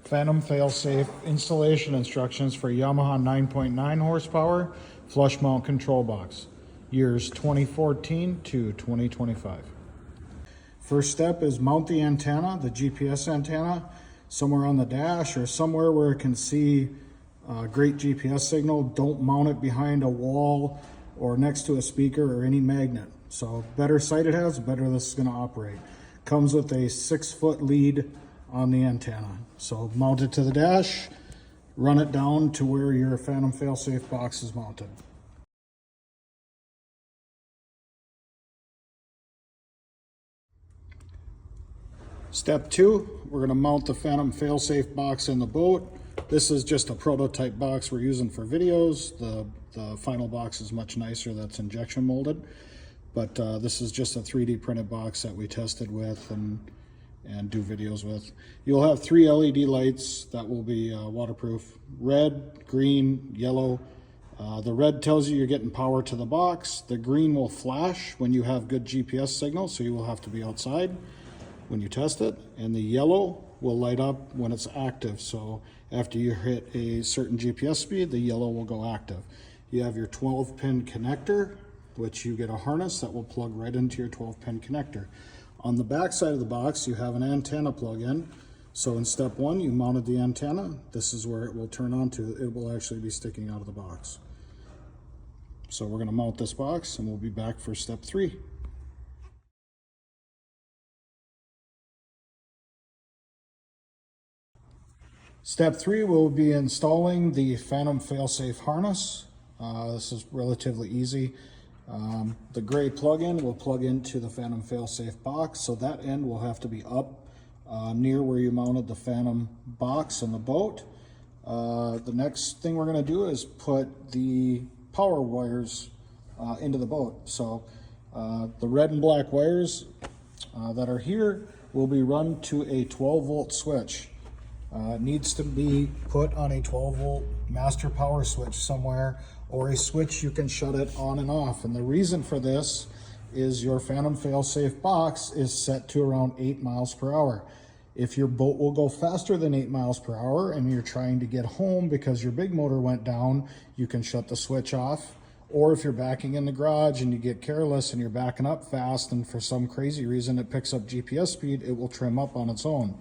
Fantom Fail Safe installation instructions for Yamaha 9.9 horsepower flush mount control box, years 2014 to 2025. First step is mount the antenna, the GPS antenna, somewhere on the dash or somewhere where it can see a great GPS signal. Don't mount it behind a wall or next to a speaker or any magnet. So better sight it has, the better this is going to operate. Comes with a 6-foot lead on the antenna. So mount it to the dash, run it down to where your Fantom Fail Safe box is mounted. Step 2, we're going to mount the Fantom Fail Safe box in the boat. This is just a prototype box we're using for videos. The final box is much nicer, that's injection molded. But this is just a 3D printed box that we tested with and do videos with. You'll have 3 LED lights that will be waterproof: red, green, yellow. The red tells you you're getting power to the box. The green will flash when you have good GPS signal, so you will have to be outside when you test it. And the yellow will light up when it's active. So after you hit a certain GPS speed, the yellow will go active. You have your 12-pin connector, which you get a harness that will plug right into your 12-pin connector. On the back side of the box, you have an antenna plug-in. So in step 1, you mounted the antenna. This is where it will turn on to. It will actually be sticking out of the box. So we're going to mount this box and we'll be back for step 3. Step 3 will be installing the Fantom Fail Safe harness. This is relatively easy. The gray plug-in will plug into the Fantom Fail Safe box, so that end will have to be up near where you mounted the Fantom box in the boat. The next thing we're going to do is put the power wires into the boat. So the red and black wires that are here will be run to a 12-volt switch. It needs to be put on a 12-volt master power switch somewhere, or a switch you can shut it on and off. And the reason for this is your Fantom Fail Safe box is set to around 8 miles per hour. If your boat will go faster than 8 miles per hour and you're trying to get home because your big motor went down, you can shut the switch off. Or if you're backing in the garage and you get careless and you're backing up fast and for some crazy reason it picks up GPS speed, it will trim up on its own.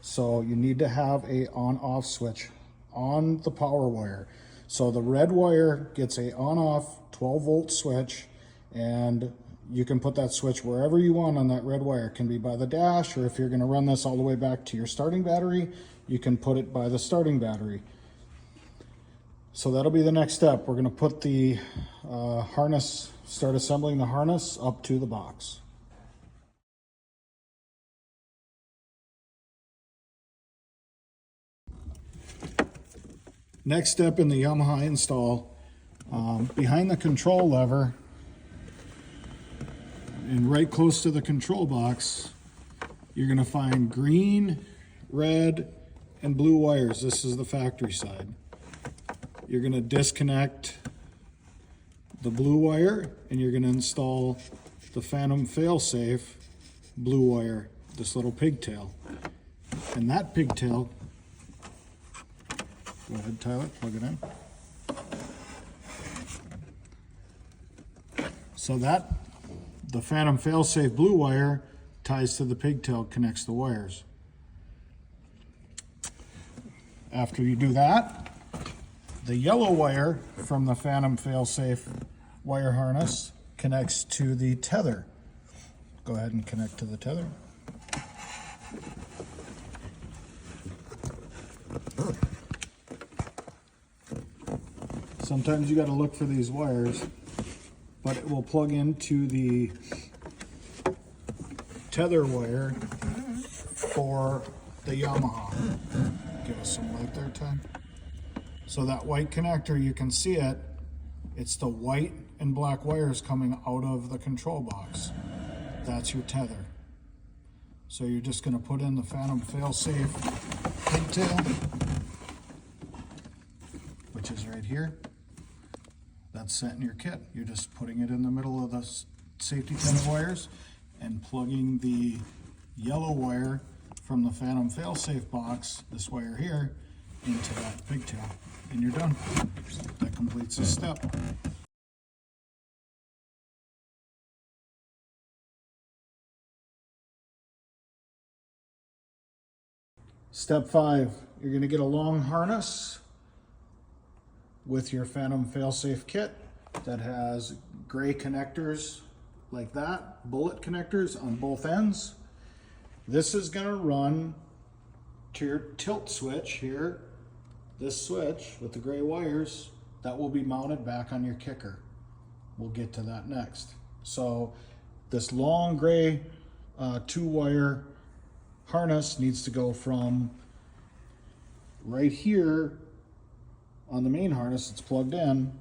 So you need to have a on-off switch on the power wire. So the red wire gets a on-off 12-volt switch, and you can put that switch wherever you want on that red wire. It can be by the dash, or if you're going to run this all the way back to your starting battery, you can put it by the starting battery. So that'll be the next step. We're going to put the harness, start assembling the harness up to the box. Next step in the Yamaha install, behind the control lever and right close to the control box, you're going to find green, red, and blue wires. This is the factory side. You're going to disconnect the blue wire and you're going to install the Fantom Fail Safe blue wire, this little pigtail. And that pigtail, go ahead, Tyler, plug it in. So that, the Fantom Fail Safe blue wire ties to the pigtail, connects the wires. After you do that, the yellow wire from the Fantom Fail Safe wire harness connects to the tether. Go ahead and connect to the tether. Sometimes you got to look for these wires, but it will plug into the tether wire for the Yamaha. Give us some light there, Ty. So that white connector, you can see it. It's the white and black wires coming out of the control box. That's your tether. So you're just going to put in the Fantom Fail Safe pigtail, which is right here. That's set in your kit. You're just putting it in the middle of the safety tether wires and plugging the yellow wire from the Fantom Fail Safe box, this wire here, into that pigtail, and you're done. That completes this step. Step 5, you're going to get a long harness with your Fantom Fail Safe Kit that has gray connectors like that, bullet connectors on both ends. This is going to run to your tilt switch here, this switch with the gray wires, that will be mounted back on your kicker. We'll get to that next. So this long gray 2-wire harness needs to go from right here on the main harness that's plugged in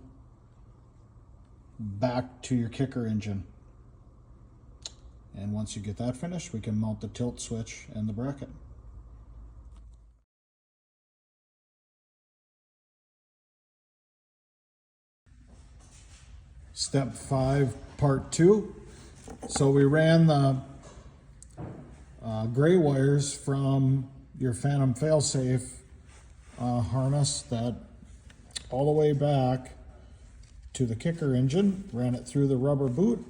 back to your kicker engine. And once you get that finished, we can mount the tilt switch and the bracket. Step 5, part 2. So we ran the gray wires from your Fantom Fail Safe harness that all the way back to the kicker engine, ran it through the rubber boot,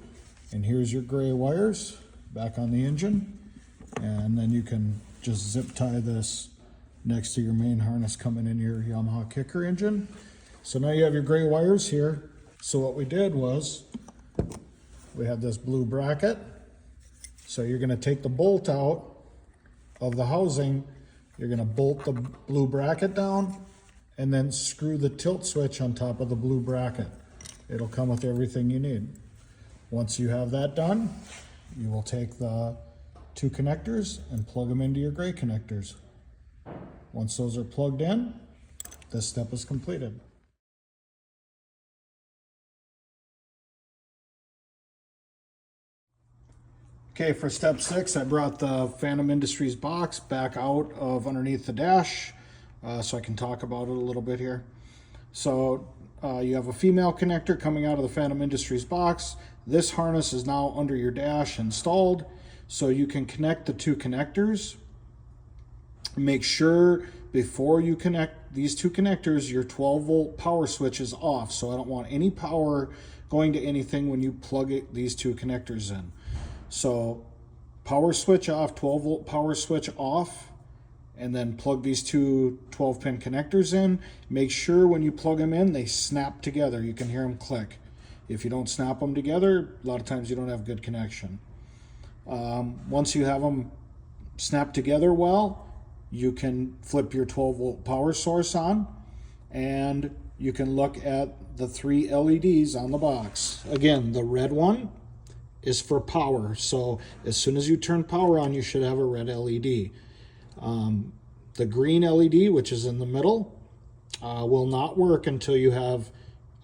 and here's your gray wires back on the engine. And then you can just zip tie this next to your main harness coming in your Yamaha kicker engine. So now you have your gray wires here. So what we did was we had this blue bracket. So you're going to take the bolt out of the housing, you're going to bolt the blue bracket down, and then screw the tilt switch on top of the blue bracket. It'll come with everything you need. Once you have that done, you will take the 2 connectors and plug them into your gray connectors. Once those are plugged in, this step is completed. Okay, for step 6, I brought the Fantom Industries box back out of underneath the dash so I can talk about it a little bit here. So you have a female connector coming out of the Fantom Industries box. This harness is now under your dash installed, so you can connect the 2 connectors. Make sure before you connect these 2 connectors, your 12-volt power switch is off. So I don't want any power going to anything when you plug these 2 connectors in. So power switch off, 12-volt power switch off, and then plug these 2 12-pin connectors in. Make sure when you plug them in, they snap together. You can hear them click. If you don't snap them together, a lot of times you don't have good connection. Once you have them snap together well, you can flip your 12-volt power source on, and you can look at the 3 LEDs on the box. Again, the red one is for power. So as soon as you turn power on, you should have a red LED. The green LED, which is in the middle, will not work until you have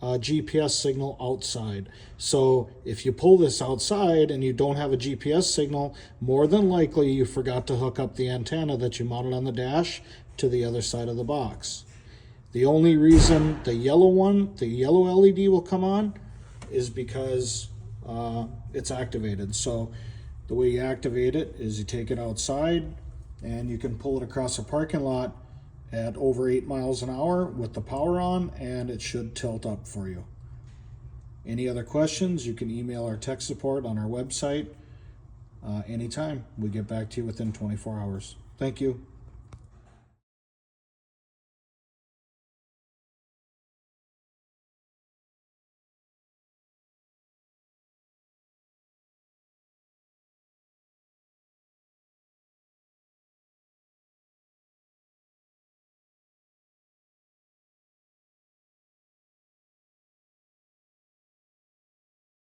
a GPS signal outside. So if you pull this outside and you don't have a GPS signal, more than likely you forgot to hook up the antenna that you mounted on the dash to the other side of the box. The only reason the yellow one, the yellow LED will come on is because it's activated. So the way you activate it is you take it outside and you can pull it across a parking lot at over 8 miles an hour with the power on, and it should tilt up for you. Any other questions, you can email our tech support on our website anytime. We get back to you within 24 hours. Thank you.